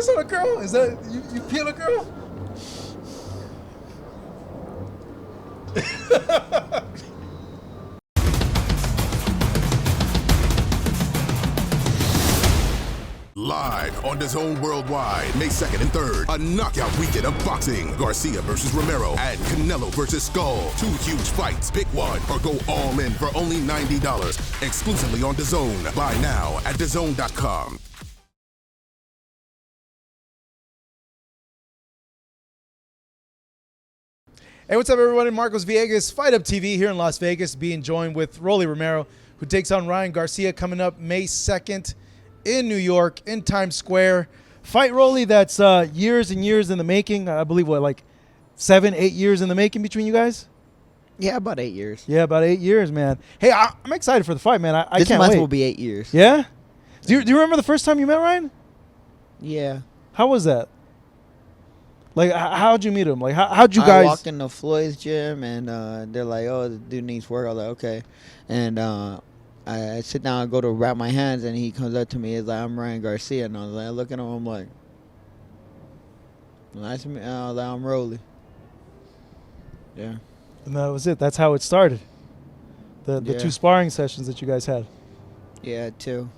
piss on a girl? Is that you peel a girl? Live on DAZN Worldwide, May 2nd and 3rd, a knockout weekend of boxing. Garcia versus Romero and Canelo versus Skull. 2 huge fights. Pick one or go all in for only $90. Exclusively on DAZN. Buy now at DAZN.com. Hey, what's up, everybody? Marcos Villegas, Fight Up TV here in Las Vegas, being joined with Rolly Romero, who takes on Ryan Garcia coming up May 2nd in New York, in Times Square. Fight, Rolly, that's years and years in the making. I believe, what, like 7, 8 years in the making between you guys? Yeah, about 8 years. Yeah, about 8 years, man. Hey, I'm excited for the fight, man. I can't wait. This month will be 8 years. Yeah? Do you remember the first time you met Ryan? Yeah. How was that? Like, how'd you meet him? Like, how'd you guys? I walked into Floyd's gym, and they're like, oh, the dude needs work. I was like, okay. And I sit down and go to wrap my hands, and he comes up to me. He's like, I'm Ryan Garcia. And I was like, I look at him, I'm like, nice to meet you. I was like, I'm Rolly. Yeah. And that was it. That's how it started. The 2 sparring sessions that you guys had. Yeah, 2.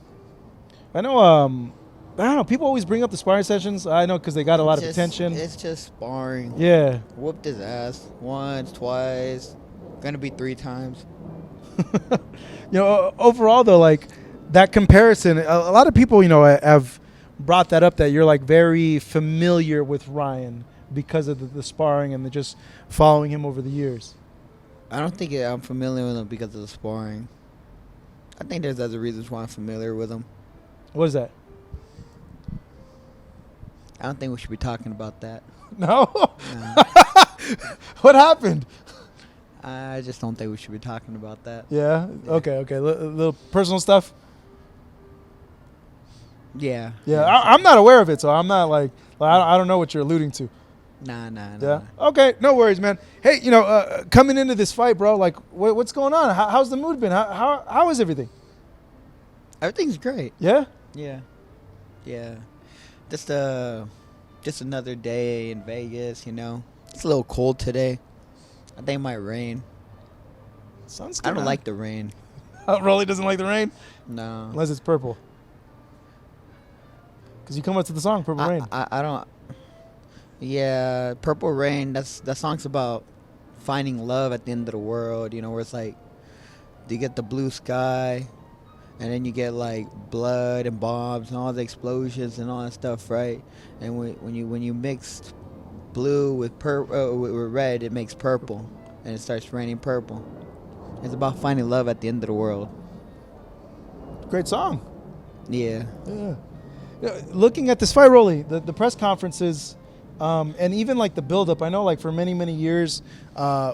I know, I don't know. People always bring up the sparring sessions. I know because they got a lot of attention. It's just sparring. Yeah. Whooped his ass once, twice. Gonna be 3 times. You know, overall, though, like, that comparison, a lot of people, you know, have brought that up, that you're, like, very familiar with Ryan because of the sparring and just following him over the years. I don't think I'm familiar with him because of the sparring. I think there's other reasons why I'm familiar with him. What is that? I don't think we should be talking about that. No? No. What happened? I just don't think we should be talking about that. Yeah? Okay. Little personal stuff? Yeah. Yeah, I'm not aware of it, so I'm not like I don't know what you're alluding to. Nah. Yeah? Okay, no worries, man. Hey, you know, coming into this fight, bro, like, what's going on? How's the mood been? How is everything? Everything's great. Yeah? Yeah. Just another day in Vegas, you know. It's a little cold today. I think it might rain. Sounds good. I don't like the rain. Rolly doesn't like the rain? No. Unless it's purple. Because you come up to the song, Purple Rain. I don't. Yeah, Purple Rain, that song's about finding love at the end of the world, you know, where it's like you get the blue sky and then you get like blood and bombs and all the explosions and all that stuff, right? And when you mix blue with with red, it makes purple, and it starts raining purple. It's about finding love at the end of the world. Great song. Yeah. Yeah. Looking at this fight, Rolly, the press conferences, and even like the build-up, I know like for many, many years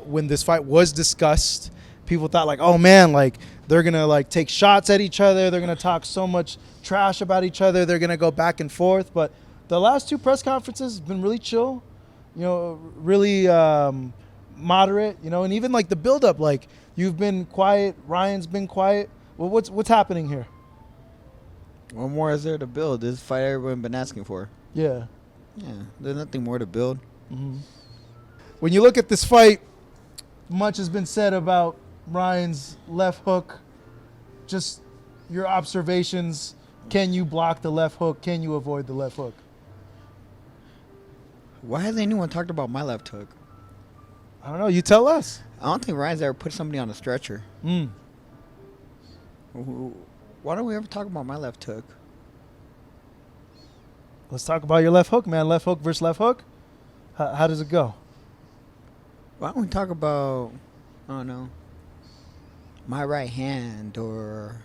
when this fight was discussed, people thought like, oh man, like they're going to like take shots at each other. They're going to talk so much trash about each other. They're going to go back and forth. But the last 2 press conferences have been really chill, you know, really moderate, you know, and even like the build-up, like you've been quiet, Ryan's been quiet. Well, what's happening here? What more is there to build? This fight everyone's been asking for. Yeah. Yeah, there's nothing more to build. Mm-hmm. When you look at this fight, much has been said about Ryan's left hook. Just your observations. Can you block the left hook? Can you avoid the left hook? Why hasn't anyone talked about my left hook? I don't know. You tell us. I don't think Ryan's ever put somebody on a stretcher. Why don't we ever talk about my left hook? Let's talk about your left hook, man. Left hook versus left hook. How does it go? Why don't we talk about, I don't know, my right hand or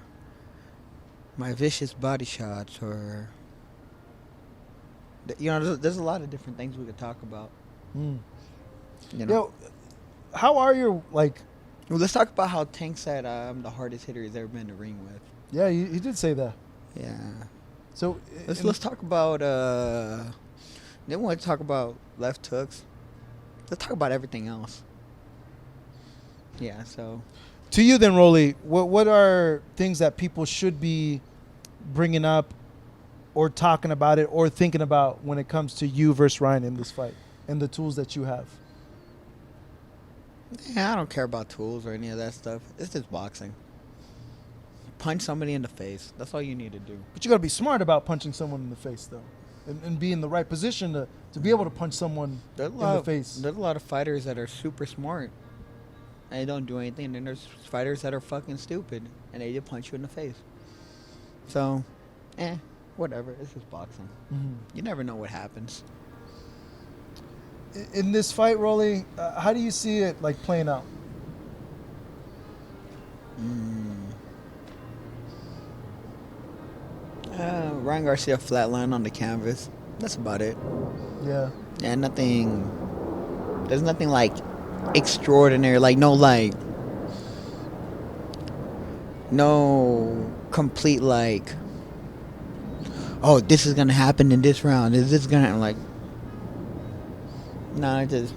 my vicious body shots or, you know, there's a lot of different things we could talk about. You know. Yo, how are your, like... Well, let's talk about how Tank said I'm the hardest hitter he's ever been in the ring with. Yeah, he did say that. Yeah. So let's talk about. They want to talk about left hooks. Let's talk about everything else. Yeah. So. To you then, Rolly, what are things that people should be bringing up or talking about it or thinking about when it comes to you versus Ryan in this fight and the tools that you have? Yeah, I don't care about tools or any of that stuff. It's just boxing. Punch somebody in the face. That's all you need to do. But you got to be smart about punching someone in the face, though, and be in the right position to be able to punch someone in the face. There's a lot of fighters that are super smart and they don't do anything. And then there's fighters that are fucking stupid and they just punch you in the face. So, whatever. It's just boxing. Mm-hmm. You never know what happens. In this fight, Rolly, how do you see it like playing out? Ryan Garcia flatline on the canvas. That's about it. Yeah. Yeah, nothing. There's nothing like extraordinary. No complete like. Oh, this is gonna happen in this round. Is this gonna like? Nah, just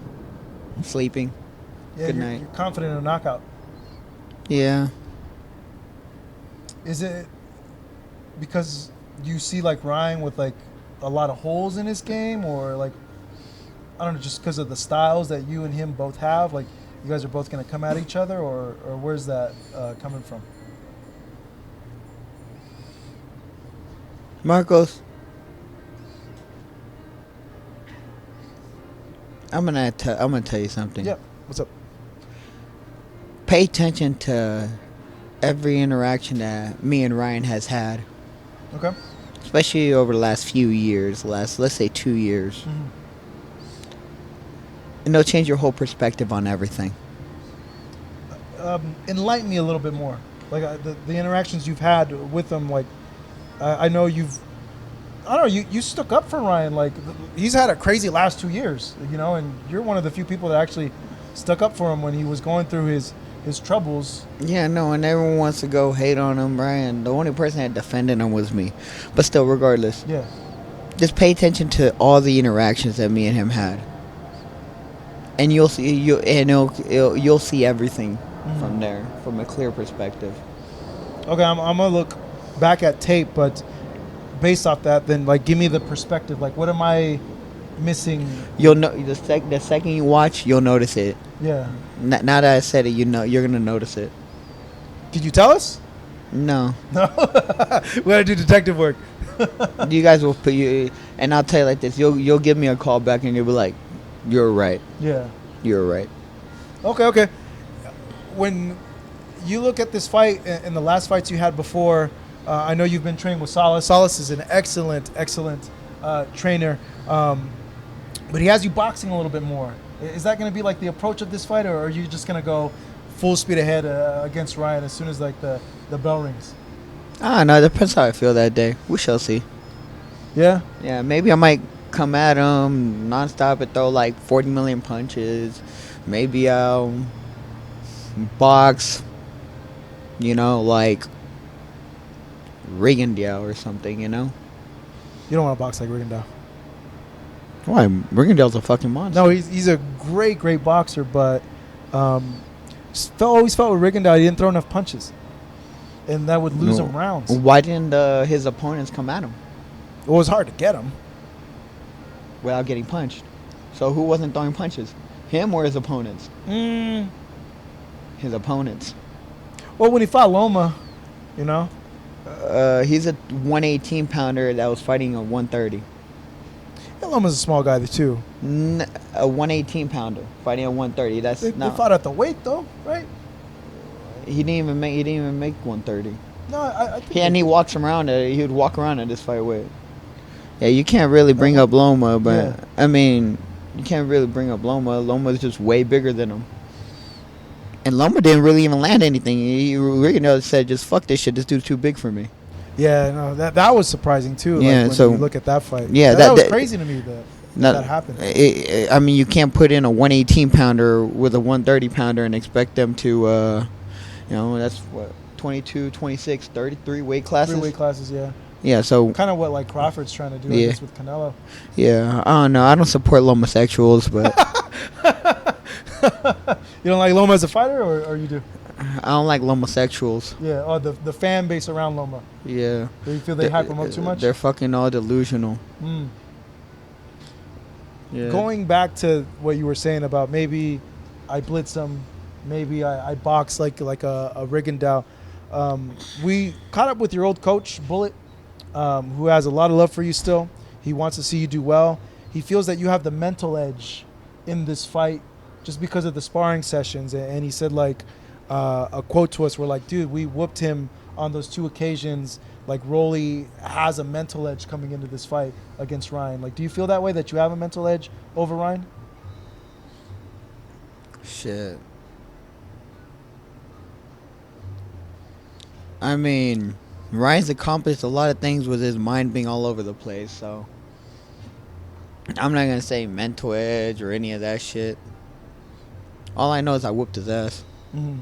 sleeping. Yeah, Good you're, night. You're confident in a knockout. Yeah. Is it because you see like Ryan with like a lot of holes in his game, or like I don't know, just because of the styles that you and him both have? Like you guys are both gonna come at each other, or where's that coming from? Marcos, I'm gonna tell you something. Yeah. What's up? Pay attention to every interaction that me and Ryan has had, Okay. especially over the last few years, let's say 2 years. Mm-hmm. And it'll change your whole perspective on everything. Enlighten me a little bit more. Like the interactions you've had with him. Like I know you've. I don't know. You stuck up for Ryan. Like he's had a crazy last 2 years. You know, and you're one of the few people that actually stuck up for him when he was going through his troubles. Yeah, no, and everyone wants to go hate on him, Ryan. The only person that defended him was me. But still, regardless, Yeah. just pay attention to all the interactions that me and him had, and you'll see you'll see everything from there, from a clear perspective. Okay, I'm gonna look back at tape, but based off that, then like give me the perspective. Like, what am I missing? You'll know the second you watch, you'll notice it. Yeah. Now that I said it, you're gonna notice it. Did you tell us? No, No. We gotta do detective work. you guys will put you, and I'll tell you like this: you'll give me a call back, and you'll be like, "You're right. Yeah. You're right." Okay. When you look at this fight and the last fights you had before, I know you've been training with Salas. Salas is an excellent trainer, but he has you boxing a little bit more. Is that going to be like the approach of this fight, or are you just going to go full speed ahead against Ryan as soon as like the bell rings? Ah, no, it depends how I feel that day. We shall see. Yeah. Yeah, maybe I might come at him nonstop and throw like 40 million punches. Maybe I'll box, like Rigondeaux or something, You don't want to box like Rigondeaux. Why? Rigondeaux's a fucking monster. No, he's a great boxer, but always felt with Rigondeaux he didn't throw enough punches, and that would lose him rounds. Why didn't his opponents come at him It was hard to get him. without getting punched? So who wasn't throwing punches? Him or his opponents? His opponents. Well, when he fought Loma, He's a 118 pounder that was fighting a 130. yeah, Loma's a small guy too. A 118 pounder fighting a 130. That's They not. fought at the weight though, right? He didn't even make 130. No, I think. And he walks around. He would walk around at this fight weight. Yeah, you can't really bring up Loma, but Yeah. I mean, you can't really bring up Loma. Loma's just way bigger than him. And Loma didn't really even land anything. He really said, "Just fuck this shit. This dude's too big for me." Yeah, no, that was surprising too. Yeah, like, when so- you look at that fight. Yeah, that was that- crazy to me that happened. I mean, you can't put in a 118 pounder with a 130 pounder and expect them to, that's what 22, 26, 33 weight classes. 3 weight classes, yeah. Yeah, so Kind of what like Crawford's trying to do, I Yeah. guess, with Canelo. yeah, I don't know. I don't support homosexuals, but You don't like Loma as a fighter, or you do? I don't like homosexuals. Yeah. Oh, the fan base around Loma. Yeah. Do you feel they hype him up too much? They're fucking all delusional. Mm. Yeah. Going back to what you were saying about maybe I blitz him, maybe I box like a Rigondeaux. We caught up with your old coach, Bullet, who has a lot of love for you still. He wants to see you do well. He feels that you have the mental edge in this fight just because of the sparring sessions. And he said, like, a quote to us, we're like, dude, we whooped him on those 2 occasions. Like, Rolly has a mental edge coming into this fight against Ryan. Like, do you feel that way, that you have a mental edge over Ryan? Shit. I mean, Ryan's accomplished a lot of things with his mind being all over the place, so I'm not gonna say mental edge or any of that shit. All I know is I whooped his ass. Mm-hmm.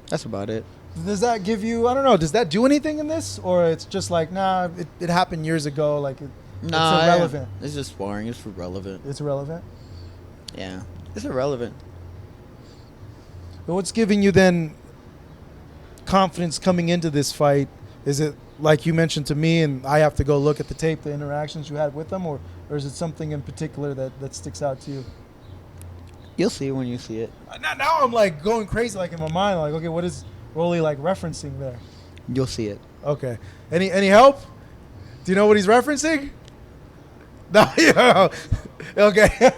That's about it. Does that give you, I don't know, does that do anything in this? Or it's just like, nah, it happened years ago, like it's irrelevant? It's just sparring. It's irrelevant. It's irrelevant? Yeah. It's irrelevant. But what's giving you then confidence coming into this fight? Is it like you mentioned to me and I have to go look at the tape, the interactions you had with them, or is it something in particular that sticks out to you? You'll see when you see it. Now I'm like going crazy, like in my mind, like, okay, what is Rolly like referencing there? You'll see it. Okay. Any help? Do you know what he's referencing? No, yeah. Okay.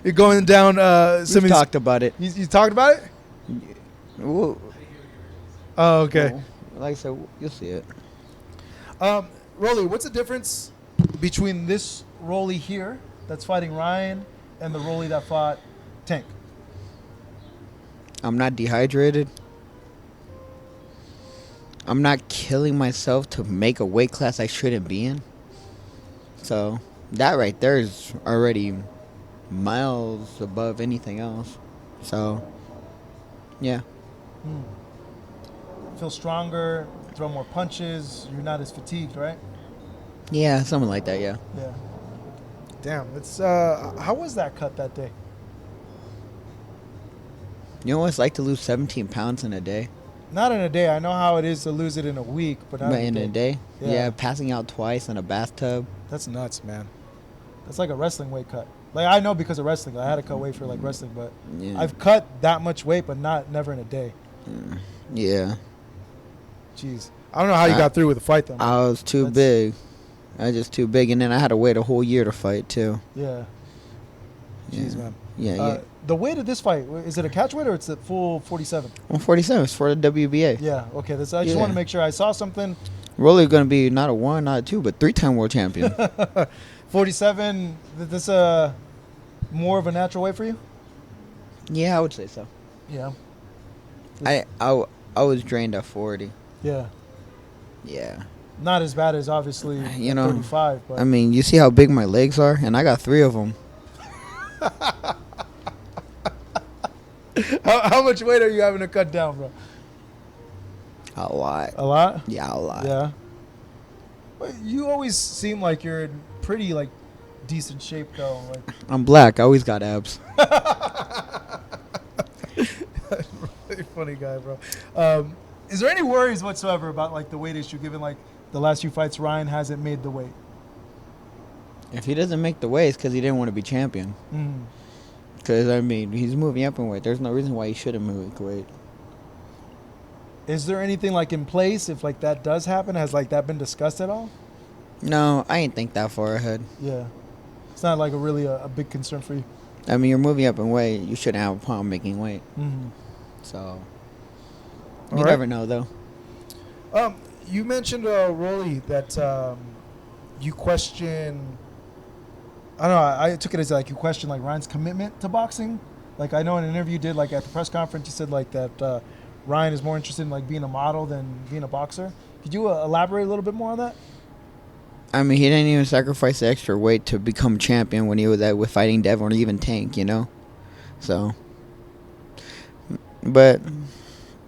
You're going down some. We talked about it. You talked about it? Whoa. Oh, okay. Well, like I said, you'll see it. Rolly, what's the difference between this Rolly here that's fighting Ryan and the Rolly that fought Tank? I'm not dehydrated. I'm not killing myself to make a weight class I shouldn't be in. So that right there is already miles above anything else. So, yeah. Feel stronger, throw more punches, you're not as fatigued, right? Yeah, something like that, yeah. Yeah. Damn, it's how was that cut that day? You know what it's like to lose 17 pounds in a day? Not in a day. I know how it is to lose it in a week, but not In a day? Yeah. Yeah, passing out twice in a bathtub. That's nuts, man. That's like a wrestling weight cut. Like, I know because of wrestling. I had to cut weight for like wrestling, but Yeah. I've cut that much weight, but never in a day. Yeah. Jeez. I don't know how you got through with the fight, though. I was too big. I was just too big, and then I had to wait a whole year to fight, too. Yeah. Jeez, man. Yeah. The weight of this fight, is it a catch weight or it's a full 47? 147 is for the WBA. Yeah, okay. I just want to make sure I saw something. Rolly going to be not a 1, not a 2, but 3-time world champion. 47, this more of a natural weight for you? Yeah, I would say so. Yeah. I was drained at 40. Yeah. Yeah. Not as bad as obviously You at know, 35. But I mean, you see how big my legs are, and I got 3 of them. How much weight are you having to cut down, bro? A lot. A lot? Yeah, a lot. Yeah. But you always seem like you're in pretty like decent shape though. Like I'm black. I always got abs. really funny guy, bro. Is there any worries whatsoever about like the weight issue, given like the last few fights Ryan hasn't made the weight? If he doesn't make the weight, it's because he didn't want to be champion. Mm. Because, I mean, he's moving up in weight. There's no reason why he shouldn't move weight. Is there anything like in place if like that does happen? Has like that been discussed at all? No, I ain't think that far ahead. Yeah. It's not like a big concern for you. I mean, you're moving up in weight. You shouldn't have a problem making weight. Mm-hmm. So, All you right. never know, though. You mentioned, Rolly, that you question. I don't know. I took it as like you question like Ryan's commitment to boxing. Like I know in an interview you did like at the press conference, you said like that Ryan is more interested in like being a model than being a boxer. Could you elaborate a little bit more on that? I mean, he didn't even sacrifice the extra weight to become champion when he was with fighting Devin or even Tank, you know? So, but,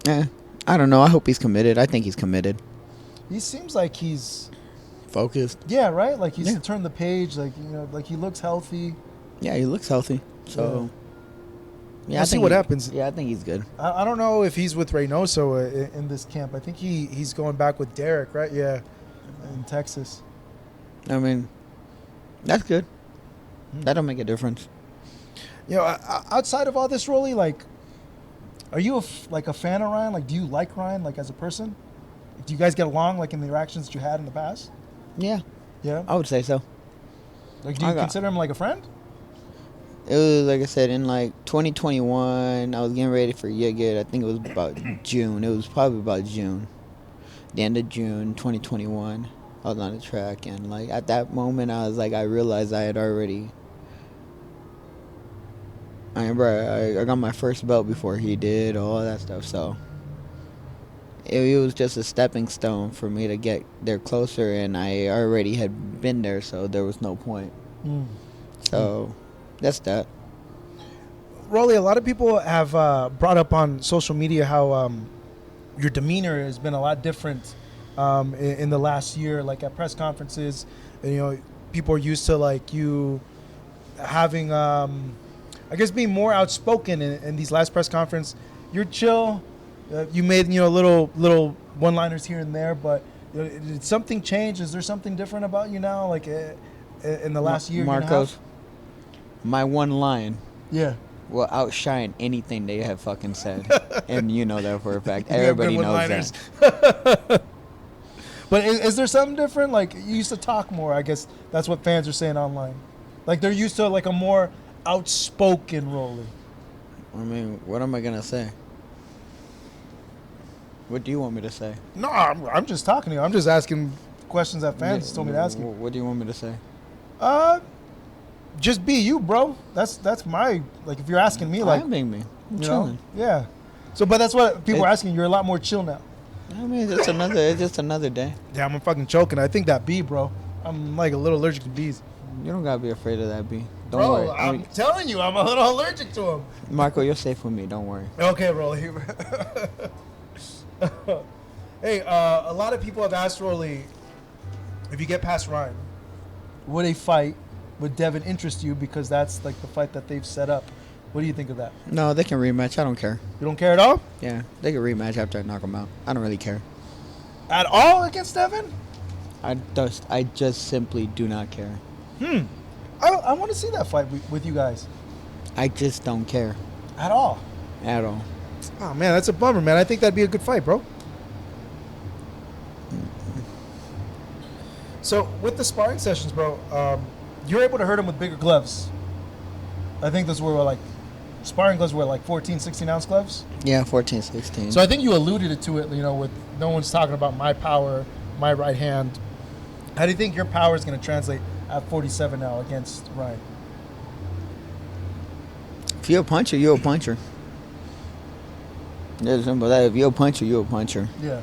I don't know. I hope he's committed. I think he's committed. He seems like he's Focused. yeah, right? Like he's Yeah. turned the page, like like he looks healthy. Yeah, he looks healthy. So, Yeah, We'll see what happens. Yeah, I think he's good. I don't know if he's with Reynoso in this camp. I think he's going back with Derek, right? Yeah, in Texas. I mean, that's good. That'll make a difference. You know, outside of all this, Rolly, like, are you a fan of Ryan? Like, do you like Ryan, like, as a person? Do you guys get along, like, in the interactions that you had in the past? Yeah, Yeah? I would say so. Like, do you consider him, like, a friend? It was, like I said, in, like, 2021, I was getting ready for Yigit. I think it was about June. It was probably about June. The end of June, 2021. I was on the track, and, like, at that moment, I was, like, I realized I had already... I remember I got my first belt before he did, all that stuff, so it was just a stepping stone for me to get there closer, and I already had been there, so there was no point. So that's that. Rolly, a lot of people have brought up on social media how your demeanor has been a lot different in the last year, like at press conferences. And, you know, people are used to, like, you having... I guess being more outspoken in these last press conference. You're chill. You made, you know, little one-liners here and there, but did something change? Is there something different about you now, like in the last year? Marcos, my one line, yeah, will outshine anything they have fucking said, and you know that for a fact. Everybody knows that. But is there something different? Like, you used to talk more. I guess that's what fans are saying online. Like, they're used to, like, a more outspoken Rolly. I mean, what am I gonna say? What do you want me to say? No, I'm just talking to you. I'm just asking questions that fans told me to ask you. What do you want me to say? Just be you, bro. That's my, like, if you're asking me, like, I'm being me. I'm you chilling. know, yeah. So, but that's what people are asking. You're a lot more chill now. I mean, it's just another day. Yeah, I'm fucking choking. I think that bee, bro. I'm like a little allergic to bees. You don't gotta be afraid of that bee. Don't Bro, worry. I'm telling you, I'm a little allergic to him. Marco, you're safe with me. Don't worry. Okay, Rolly. Hey, a lot of people have asked Rolly, if you get past Ryan, would a fight with Devin interest you, because that's like the fight that they've set up? What do you think of that? No, they can rematch. I don't care. You don't care at all? Yeah, they can rematch after I knock them out. I don't really care. At all against Devin? I just simply do not care. I want to see that fight with you guys. I just don't care. At all? At all. Oh, man, that's a bummer, man. I think that'd be a good fight, bro. So, with the sparring sessions, bro, you're able to hurt him with bigger gloves. I think those were, like, sparring gloves were, like, 14, 16-ounce gloves. Yeah, 14, 16. So, I think you alluded to it, you know, with no one's talking about my power, my right hand. How do you think your power is going to translate at 47 now against Ryan? If you're a puncher, you're a puncher. It's simple as that. If you're a puncher, you're a puncher. Yeah.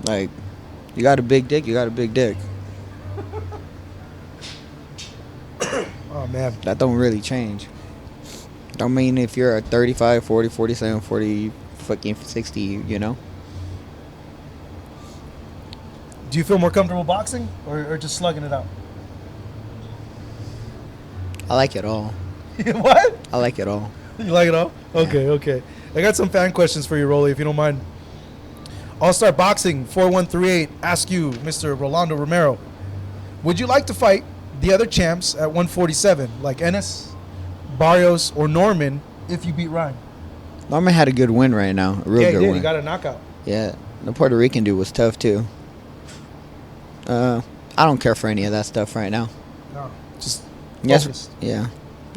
Like, you got a big dick, you got a big dick. Oh, man. That don't really change. Don't mean if you're a 35, 40, 47, 40, fucking 60, you know? Do you feel more comfortable boxing or just slugging it out? I like it all. What? I like it all. You like it all? Okay, okay. I got some fan questions for you, Rolly, if you don't mind. All-Star Boxing 4138 ask you, Mr. Rolando Romero, would you like to fight the other champs at 147, like Ennis, Barrios, or Norman, if you beat Ryan? Norman had a good win right now. A real good win. He got a knockout. Yeah, the Puerto Rican dude was tough too. I don't care for any of that stuff right now. No, just Yes, focused. yeah,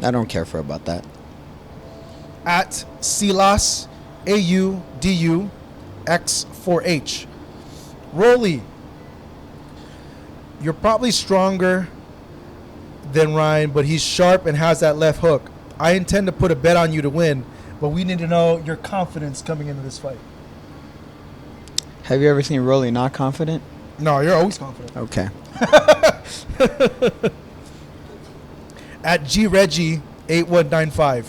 I don't care for about that. At Silas AUDU X4H. Rolly, you're probably stronger than Ryan, but he's sharp and has that left hook. I intend to put a bet on you to win, but we need to know your confidence coming into this fight. Have you ever seen Rolly not confident? No, you're always confident. Okay. At GReggie8195.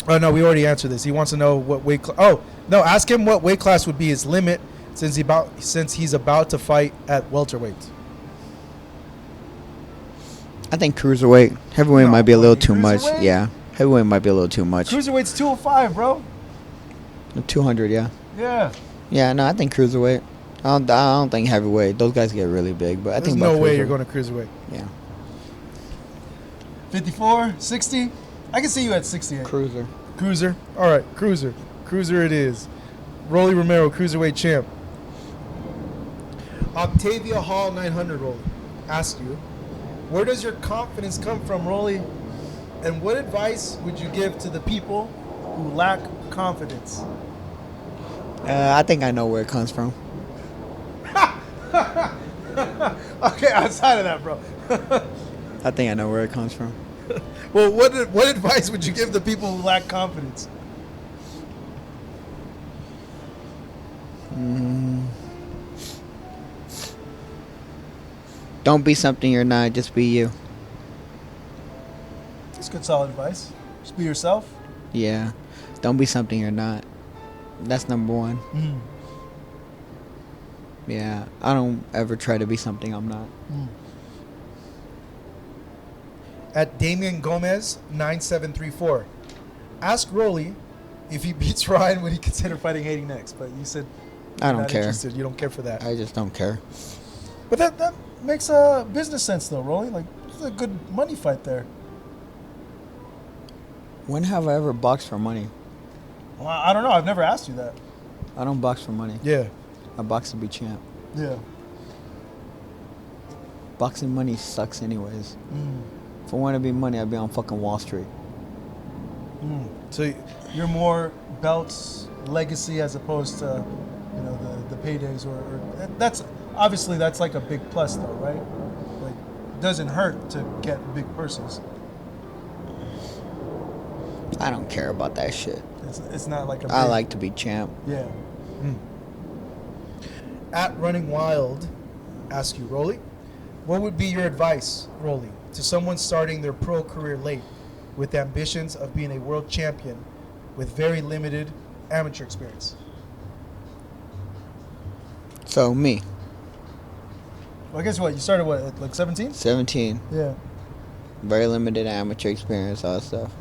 Oh, no, we already answered this. He wants to know what weight class. Oh, no, ask him what weight class would be his limit since he's about to fight at welterweight. I think cruiserweight. Heavyweight No might be a little way. too much. Cruiserweight? Yeah. Heavyweight might be a little too much. Cruiserweight's 205, bro. 200, yeah. Yeah. Yeah, no, I think cruiserweight. I don't think heavyweight. Those guys get really big, but I There's think no about way you're cruiserweight. going to cruiserweight. Yeah. 54, 60. I can see you at 68. Cruiser. Cruiser. All right, cruiser. Cruiser it is. Rolly Romero, cruiserweight champ. Octavia Hall 900, Rolly. Ask you, where does your confidence come from, Rolly? And what advice would you give to the people who lack confidence? I think I know where it comes from. Okay, outside of that, bro. I think I know where it comes from. Well, what advice would you give the people who lack confidence? Don't be something you're not. Just be you. That's good, solid advice. Just be yourself. Yeah. Don't be something you're not. That's number one. Mm. Yeah. I don't ever try to be something I'm not. Mm. At Damian Gomez 9734, ask Rolly if he beats Ryan, would he consider fighting Haney next? But you said I you're don't not care. interested. You don't care for that. I just don't care. But that makes business sense though, Rolly. Like it's a good money fight there. When have I ever boxed for money? Well, I don't know. I've never asked you that. I don't box for money. Yeah. I box to be champ. Yeah. Boxing money sucks anyways. Mm. If I want to be money, I'd be on fucking Wall Street. Mm. So you're more belts legacy as opposed to, the paydays or that's obviously that's like a big plus though, right? Like it doesn't hurt to get big purses. I don't care about that shit. It's not like a big, I like to be champ. yeah. Mm. At Running Wild, ask you, Rolly, what would be your advice, Rolly, to someone starting their pro career late with ambitions of being a world champion with very limited amateur experience? So me, Well, I guess what, you started at like 17? 17, Yeah. very limited amateur experience, all that stuff.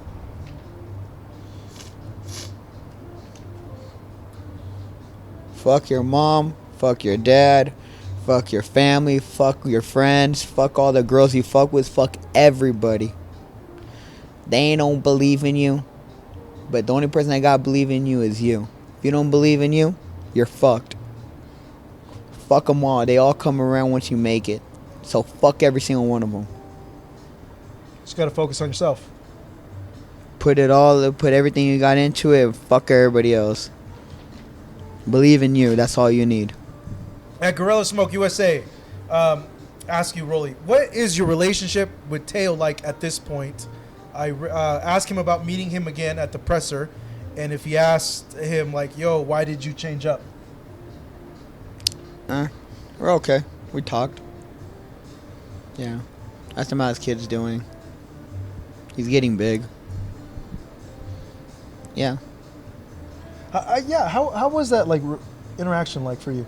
Fuck your mom, fuck your dad, fuck your family, fuck your friends, fuck all the girls you fuck with, fuck everybody. They don't believe in you, but the only person that got believe in you is you. If you don't believe in you, you're fucked. Fuck them all. They all come around once you make it. So fuck every single one of them. Just got to focus on yourself. Put everything you got into it. Fuck everybody else. Believe in you. That's all you need. At Gorilla Smoke USA, ask you, Rolly, what is your relationship with Teo like at this point? I asked him about meeting him again at the presser, and if he asked him, like, yo, why did you change up? We're okay. We talked. Yeah. Asked him how his kid's doing. He's getting big. Yeah. Yeah, how was that, like, interaction like for you?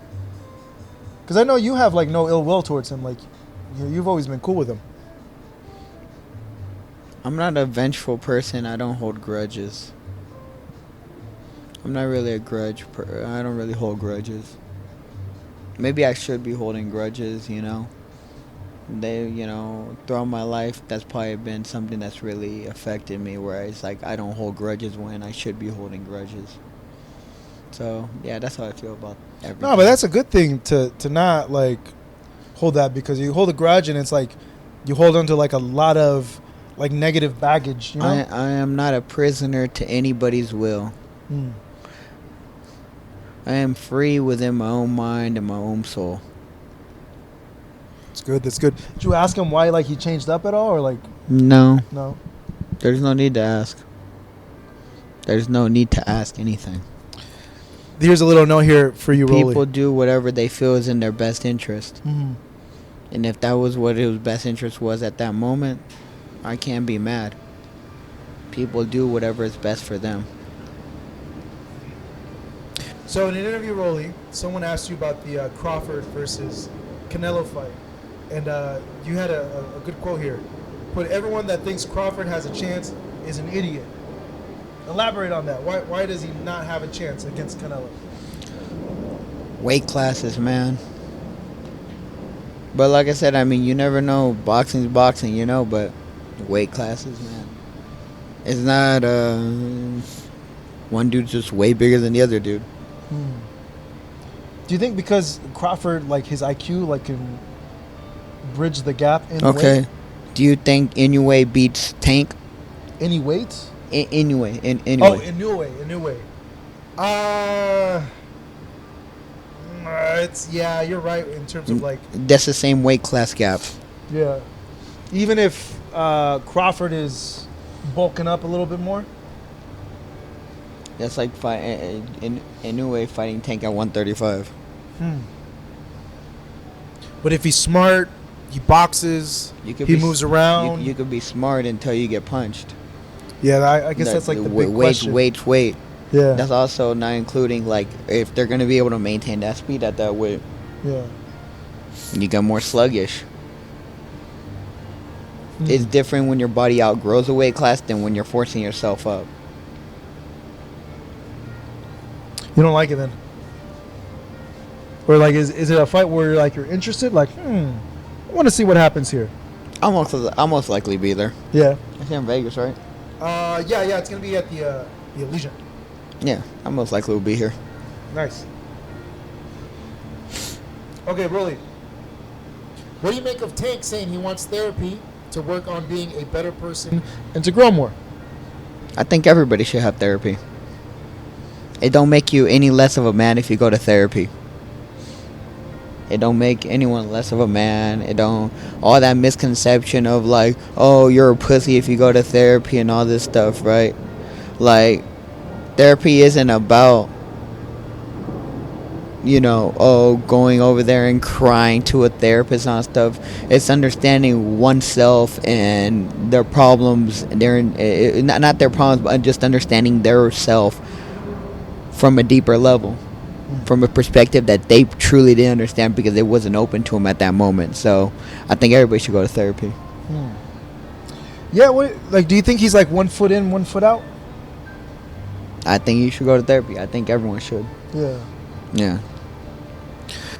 Because I know you have, like, no ill will towards him. Like, you've always been cool with him. I'm not a vengeful person. I don't hold grudges. I'm not really a grudge. I don't really hold grudges. Maybe I should be holding grudges, throughout my life, that's probably been something that's really affected me, where it's like I don't hold grudges when I should be holding grudges. So, yeah, that's how I feel about everything. No, but that's a good thing to not, like, hold that, because you hold a grudge and it's like you hold on to, like, a lot of, like, negative baggage, I am not a prisoner to anybody's will. Mm. I am free within my own mind and my own soul. That's good. That's good. Did you ask him why, like, he changed up at all, or like? No. No. There's no need to ask. There's no need to ask anything. Here's a little note here for you, Rolly. People do whatever they feel is in their best interest. Mm-hmm. And if that was what his best interest was at that moment, I can't be mad. People do whatever is best for them. So in an interview, Rolly, someone asked you about the Crawford versus Canelo fight, and you had a good quote here. put, everyone that thinks Crawford has a chance is an idiot. Elaborate on that. Why does he not have a chance against Canelo? Weight classes, man. But like I said, I mean, you never know. Boxing's boxing, you know, but weight classes, man. It's not, one dude's just way bigger than the other dude. Do you think because Crawford, like his IQ, like can bridge the gap in Okay. weight? Do you think Inoue beats Tank? Any weight? Inoue. Oh, Inoue. It's, yeah, you're right in terms of like, That's the same weight class gap. yeah. Even if Crawford is bulking up a little bit more. That's like Inoue fighting Tank at 135. But if he's smart, he boxes, he moves around. You could be smart until you get punched. Yeah, I guess that's like the big question. Weight. Yeah. That's also not including like if they're going to be able to maintain that speed at that weight. Yeah. You get more sluggish. It's different when your body outgrows a weight class than when you're forcing yourself up. You don't like it then? Or like, is it a fight where like you're interested? Like, I want to see what happens here. I'll most likely be there. Yeah. I think in Vegas, right? Yeah. It's gonna be at the Elysian. Yeah, I most likely will be here. Nice. Okay, Rolly. What do you make of Tank saying he wants therapy to work on being a better person and to grow more? I think everybody should have therapy. It don't make you any less of a man if you go to therapy. It don't make anyone less of a man. It don't, all that misconception of like, oh, you're a pussy if you go to therapy and all this stuff, right? Like, therapy isn't about, you know, oh, going over there and crying to a therapist on stuff. It's understanding oneself and their problems, not their problems, but just understanding their self from a deeper level, from a perspective that they truly didn't understand because it wasn't open to them at that moment. So I think everybody should go to therapy. Yeah, like, do you think he's like 1 foot in, 1 foot out? I think you should go to therapy. I think everyone should. Yeah.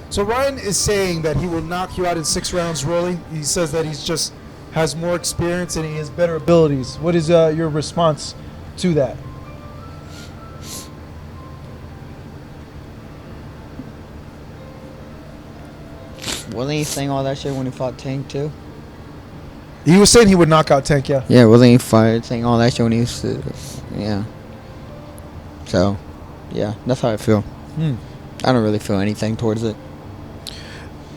So Ryan is saying that he will knock you out in 6 rounds, Rolly. He says that he's just has more experience and he has better abilities. What is your response to that? Wasn't he saying all that shit when he fought Tank too? He was saying he would knock out Tank, yeah. Yeah, wasn't he saying all that shit when he was... yeah. So, yeah, that's how I feel. I don't really feel anything towards it.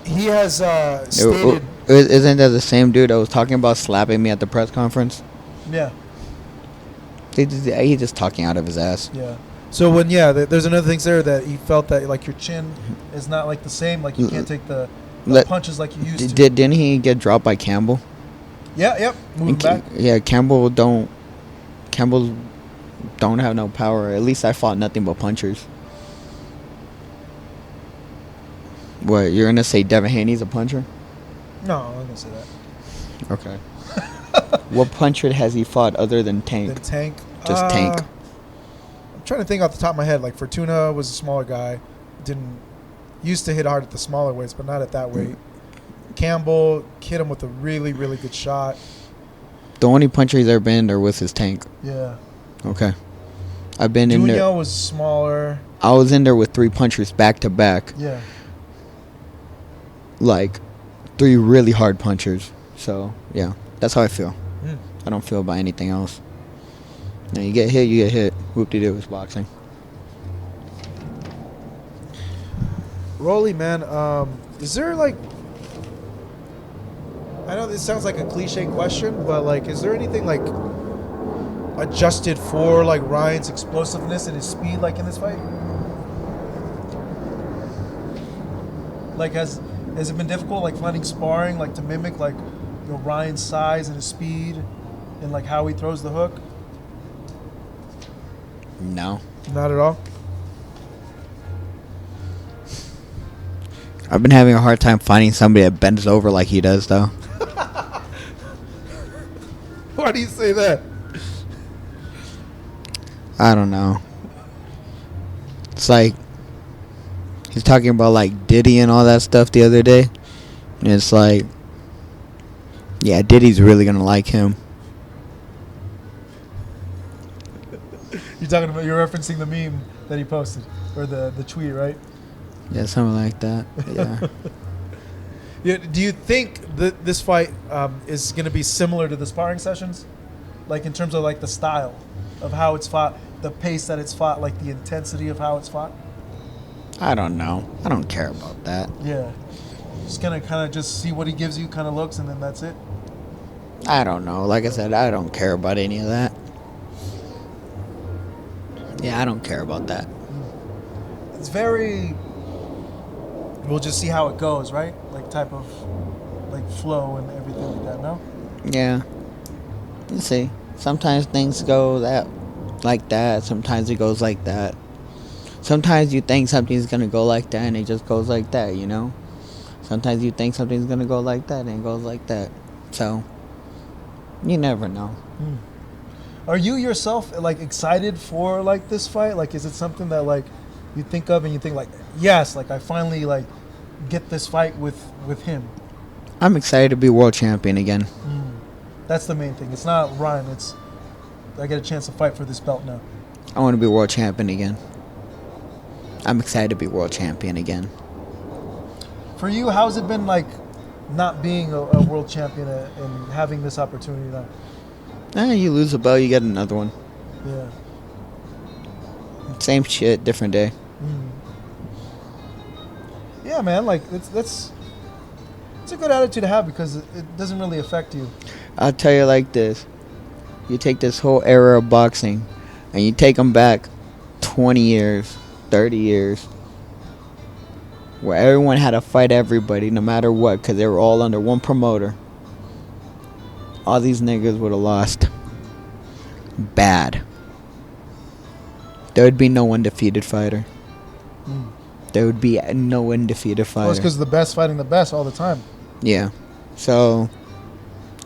He has stated... Isn't that the same dude that was talking about slapping me at the press conference? Yeah. He's just talking out of his ass. Yeah. So when, there's another thing there that he felt that like your chin is not like the same, like you can't take the punches like you used to. Didn't he get dropped by Campbell? Yeah, yep. Moving back. Yeah, Campbell don't have no power. At least I fought nothing but punchers. What, you're gonna say Devin Haney's a puncher? No, I'm not gonna say that. Okay. What puncher has he fought other than Tank? The Tank. Just Tank. I'm trying to think off the top of my head. Like Fortuna was a smaller guy. Used to hit hard at the smaller weights, but not at that weight. Campbell hit him with a really, really good shot. The only puncher he's ever been in there with is Tank. Yeah. Okay. I've been in there. Junior was smaller. I was in there with 3 punchers back to back. Yeah. Like 3 really hard punchers. So, yeah. That's how I feel. I don't feel about anything else. Now, you get hit, you get hit. Whoop-de-doo, it's boxing. Rolly, man, is there like... I know this sounds like a cliche question, but like, is there anything like adjusted for like Ryan's explosiveness and his speed like in this fight? Like, has it been difficult like finding sparring like to mimic like Ryan's size and his speed and like how he throws the hook? No. Not at all? I've been having a hard time finding somebody that bends over like he does, though. Why do you say that? I don't know. It's like he's talking about like Diddy and all that stuff the other day. And it's like, yeah, Diddy's really gonna like him. You're referencing the meme that he posted or the tweet, right? Yeah, something like that. Yeah. Yeah. Do you think that this fight is going to be similar to the sparring sessions, like in terms of like the style of how it's fought, the pace that it's fought, like the intensity of how it's fought? I don't know. I don't care about that. Yeah. Just gonna kind of just see what he gives you, kind of looks, and then that's it. I don't know. Like I said, I don't care about any of that. Yeah, I don't care about that. It's very. We'll just see how it goes, right? Like type of, like flow and everything like that. No. Yeah. You see, sometimes things go like that. Sometimes it goes like that. Sometimes you think something's gonna go like that, and it just goes like that. You know. Sometimes you think something's gonna go like that, and it goes like that. So, you never know. Are you yourself like excited for like this fight? Like, is it something that like you think of and you think like, yes, like I finally like get this fight with him? I'm excited to be world champion again. That's the main thing. It's not Ryan. It's I get a chance to fight for this belt now. I want to be world champion again. I'm excited to be world champion again. For you, how's it been like not being a world champion and having this opportunity now? You lose a belt, you get another one. Yeah. Same shit, different day. Yeah, man. Like it's a good attitude to have because it doesn't really affect you. I'll tell you like this. You take this whole era of boxing and you take them back 20 years, 30 years, where everyone had to fight everybody no matter what because they were all under one promoter. All these niggas would have lost bad. There would be no undefeated fighter. There would be no undefeated fighter. Well, it's because the best fighting the best all the time. Yeah. So,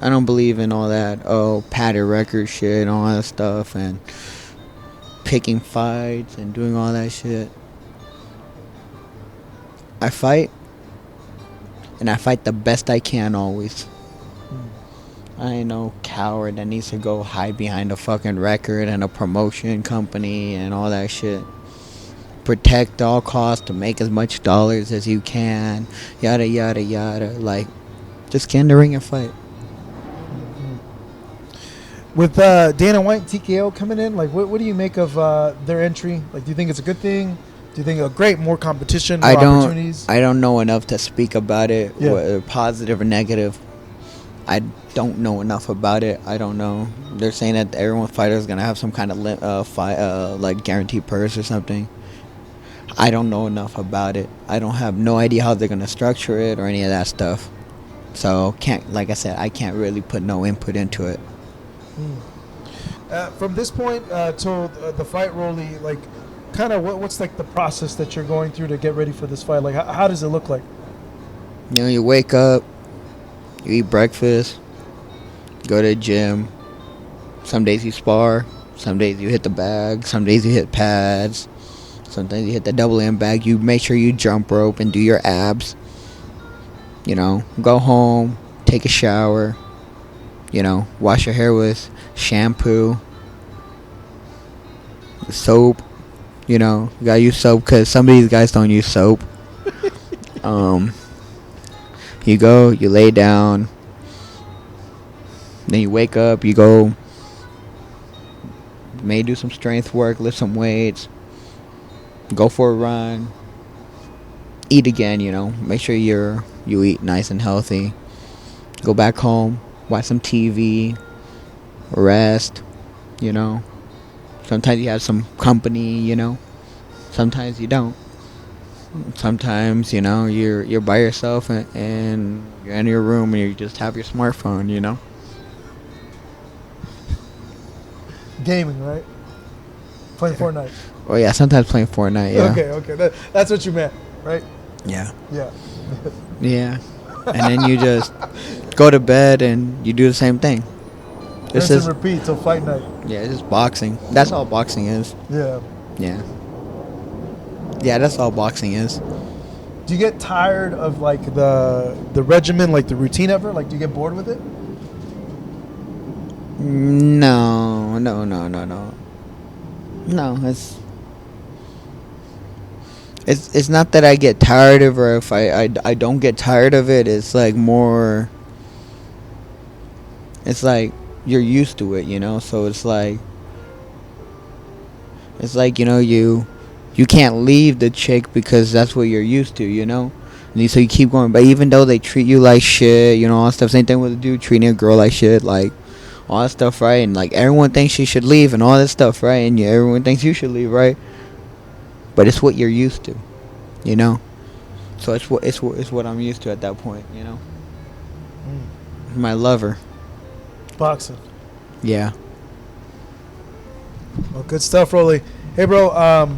I don't believe in all that, padded record shit and all that stuff and picking fights and doing all that shit. I fight, and I fight the best I can always. I ain't no coward that needs to go hide behind a fucking record and a promotion company and all that shit. Protect all costs to make as much dollars as you can. Yada, yada, yada. Like, just get in the ring and fight. With Dana White and TKO coming in, like, what do you make of their entry? Like, do you think it's a good thing? Do you think great, more competition, more opportunities? I don't know enough to speak about it, Yeah. whether positive or negative. I don't know enough about it. I don't know. They're saying that every fighter is gonna have some kind of like guaranteed purse or something. I don't know enough about it. I don't have no idea how they're gonna structure it or any of that stuff. So like I said, I can't really put no input into it. From this point till the fight, Rolly, like, kind of what's like the process that you're going through to get ready for this fight? Like, how does it look like? You know, you wake up, you eat breakfast, go to the gym. Some days you spar, some days you hit the bag, some days you hit pads, sometimes you hit the double M bag. You make sure you jump rope and do your abs. You know, go home, take a shower, you know, wash your hair with shampoo, soap. You know, you gotta use soap because some of these guys don't use soap. You go, you lay down, then you wake up, you go, may do some strength work, lift some weights, go for a run, eat again, you know, make sure you eat nice and healthy, go back home, watch some TV, rest, you know. Sometimes you have some company, you know, sometimes you don't. Sometimes, you know, you're by yourself and you're in your room and you just have your smartphone, you know. Gaming, right? Playing Fortnite. Oh yeah, sometimes playing Fortnite. Yeah. Okay. That's what you meant, right? Yeah. Yeah. Yeah. And then you just go to bed and you do the same thing. This Rinse is and repeat till fight night. yeah, it's just boxing. That's all boxing is. Yeah. Yeah. Yeah, that's all boxing is. Do you get tired of like the regimen, like the routine ever? Like, do you get bored with it? No. No, it's not that I get tired of it, or if I don't get tired of it. It's like more. It's like you're used to it, you know. So it's like you know you can't leave the chick because that's what you're used to, you know. And so you keep going, but even though they treat you like shit, you know, all that stuff. Same thing with a dude treating a girl like shit, like all that stuff, right? And like everyone thinks she should leave and all that stuff, right? And everyone thinks you should leave, right? But it's what you're used to, you know. So it's what I'm used to at that point, you know. My lover. Boxing. Yeah. Well, good stuff, Rolly. Hey, bro.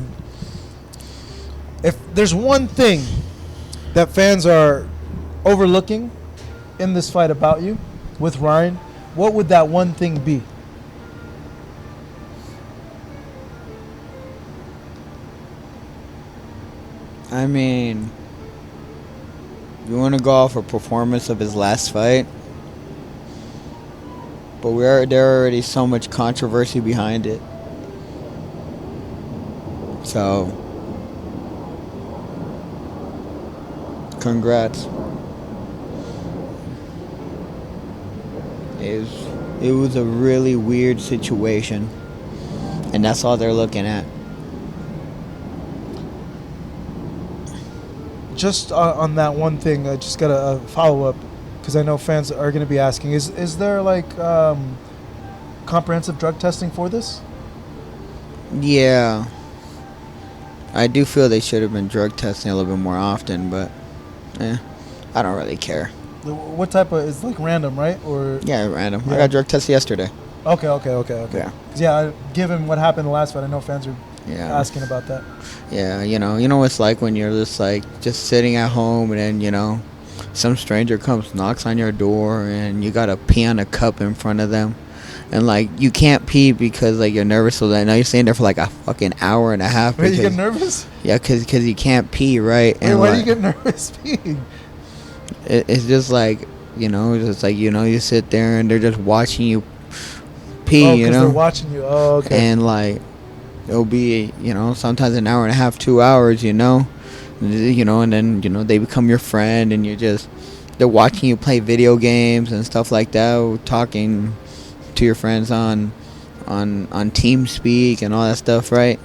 If there's one thing that fans are overlooking in this fight about you with Ryan, what would that one thing be? I mean, you want to go off a performance of his last fight, but there already so much controversy behind it. So, congrats. It was a really weird situation, and that's all they're looking at. Just on that one thing, I just got a follow-up because I know fans are going to be asking, is there like comprehensive drug testing for this? Yeah. I do feel they should have been drug testing a little bit more often, but I don't really care. What type of, it's like random, right? Or Yeah, random. Yeah. I got drug tested yesterday. Okay. Yeah. 'Cause, yeah, given what happened the last fight, I know fans are Yeah. asking about that. Yeah, you know what it's like when you're just sitting at home and then, you know, some stranger comes, knocks on your door, and you gotta pee on a cup in front of them. And like you can't pee because like you're nervous, so that now you're staying there for like a fucking hour and a half. Wait, you get nervous? Yeah, cause you can't pee, right? Wait, And why do like, you get nervous peeing? it's just like, you know, just like, you know, you sit there and they're just watching you pee, Oh, you 'cause know. they're watching you. Oh, okay. And like it'll be, you know, sometimes an hour and a half, 2 hours, you know, and then, you know, they become your friend, and they're watching you play video games and stuff like that, or talking to your friends on TeamSpeak and all that stuff, right?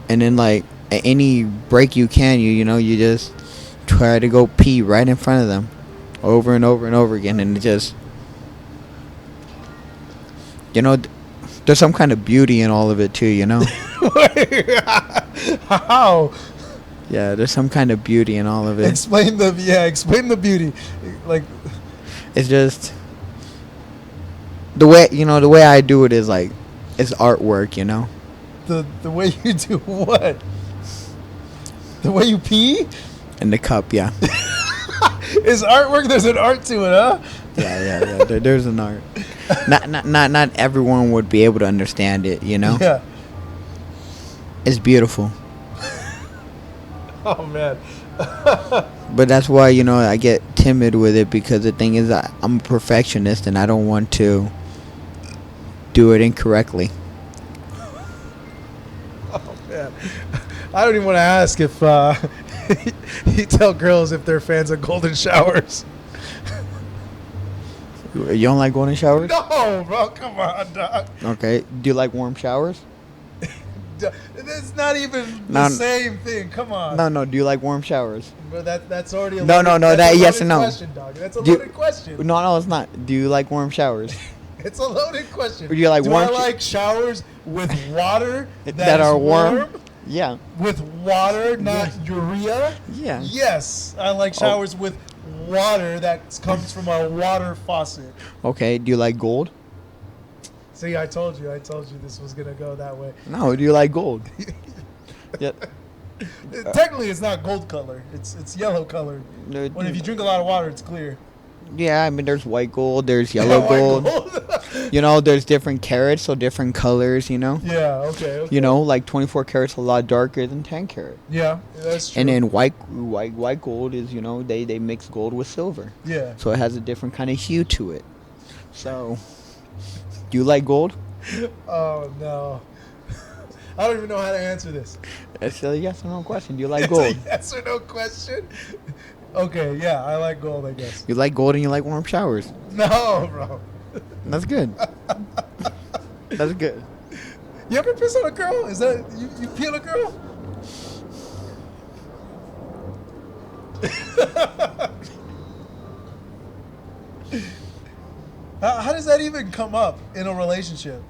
And then like at any break you can, you know, you just try to go pee right in front of them over and over and over again, and it just, you know, there's some kind of beauty in all of it too, you know. How? Yeah, there's some kind of beauty in all of it. Explain the beauty. Like, It's just the way I do it is like it's artwork, you know. the way you do what? The way you pee? In the cup, yeah. Is artwork? There's an art to it, huh? Yeah. There's an art. Not everyone would be able to understand it, you know. Yeah. It's beautiful. Oh man. But that's why, you know, I get timid with it, because the thing is I'm a perfectionist and I don't want to do it incorrectly. Oh man. I don't even want to ask if you tell girls if they're fans of golden showers. You don't like golden showers? No, bro, come on, dog. Okay. Do you like warm showers? It's not even No, the same thing. Come on. No. Do you like warm showers? But that's already a No, loaded, no, that's that a yes loaded and no. question, dog. That's a Do you- loaded question. No, it's not. Do you like warm showers? It's a loaded question. Would you like Do warm I sh- like showers with water that is are warm? Yeah. With water, not urea? Yeah. Yes, I like showers with water that comes from a water faucet. Okay. Do you like gold? See, I told you this was gonna go that way. No. Do you like gold? Yeah. Technically, it's not gold color. It's yellow color. No, When if you drink a lot of water, it's clear. Yeah, I mean, there's white gold, there's yellow White gold. gold. You know, there's different carats, so different colors, you know? Yeah, okay. You know, like 24 carats a lot darker than 10 carat. Yeah, that's true. And then white gold is, you know, they mix gold with silver. Yeah. So it has a different kind of hue to it. So, do you like gold? Oh, no. I don't even know how to answer this. It's a yes or no question. Do you like It's gold? a yes or no question? Okay, yeah, I like gold, I guess. You like gold and you like warm showers. No, bro. That's good. That's good. You ever piss on a girl? Is that you pee on a girl? How does that even come up in a relationship?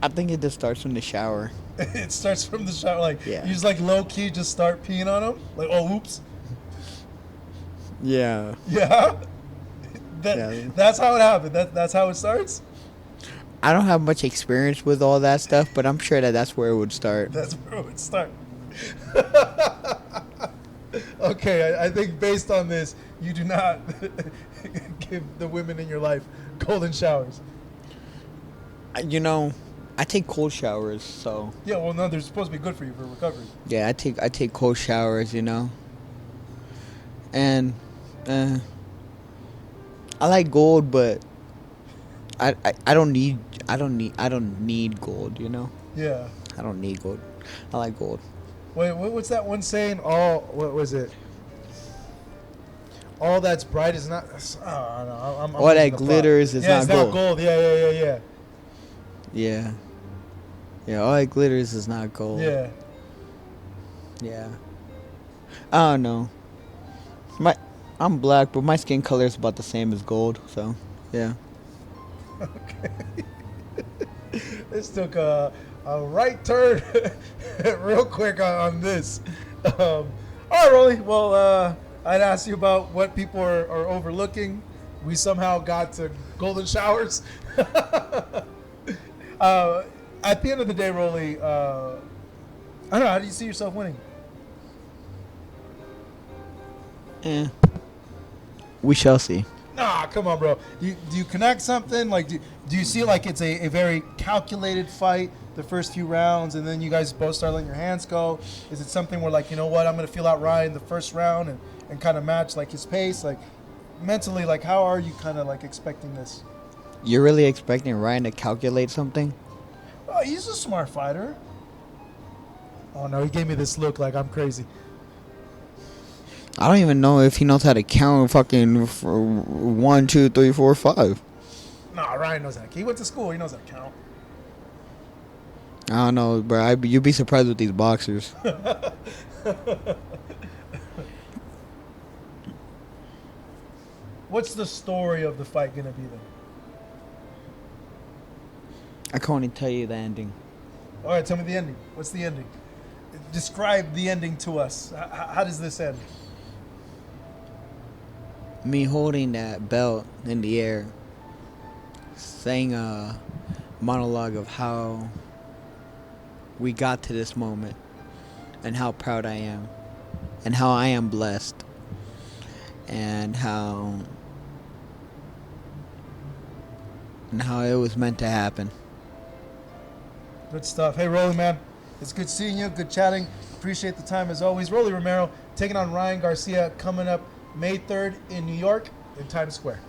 I think it just starts from the shower. It starts from the shower, like Yeah. you just like low key just start peeing on them, like oh oops, Yeah. yeah. Yeah. That's how it happened. That's how it starts. I don't have much experience with all that stuff, but I'm sure that that's where it would start. That's where it would start. Okay, I think based on this, you do not give the women in your life golden showers. You know, I take cold showers, so Yeah, well, no, they're supposed to be good for you for recovery. yeah, I take cold showers, you know. And I like gold, but I don't need gold, you know. Yeah. I don't need gold. I like gold. Wait, what's that one saying? What was it? All that's bright is not. I don't know. I'm All losing that the glitters plot. is yeah, not it's gold. not gold. Yeah. Yeah. Yeah, all that glitters is not gold. Yeah. Yeah. I don't know. I'm black, but my skin color is about the same as gold, so yeah. Okay. This took a right turn real quick on this. All right, Rolly. Well, I'd ask you about what people are overlooking. We somehow got to golden showers. At the end of the day, Rolly, I don't know. How do you see yourself winning? We shall see. Nah, come on, bro. Do you connect something? Like, do you see like it's a very calculated fight, the first few rounds, and then you guys both start letting your hands go? Is it something where like, you know what, I'm going to feel out Ryan the first round and kind of match like his pace? Like, mentally, like, how are you kind of like expecting this? You're really expecting Ryan to calculate something? Oh, he's a smart fighter. Oh, no, he gave me this look like I'm crazy. I don't even know if he knows how to count fucking 1, 2, 3, 4, 5. Nah, Ryan knows how to count. He went to school. He knows how to count. I don't know, bro. You'd be surprised with these boxers. What's the story of the fight going to be then? I can only tell you the ending. All right, tell me the ending. What's the ending? Describe the ending to us. How does this end? Me holding that belt in the air, saying a monologue of how we got to this moment and how proud I am and how I am blessed and how it was meant to happen. Good stuff. Hey, Rolly, man. It's good seeing you. Good chatting. Appreciate the time as always. Rolly Romero taking on Ryan Garcia coming up May 3rd in New York in Times Square.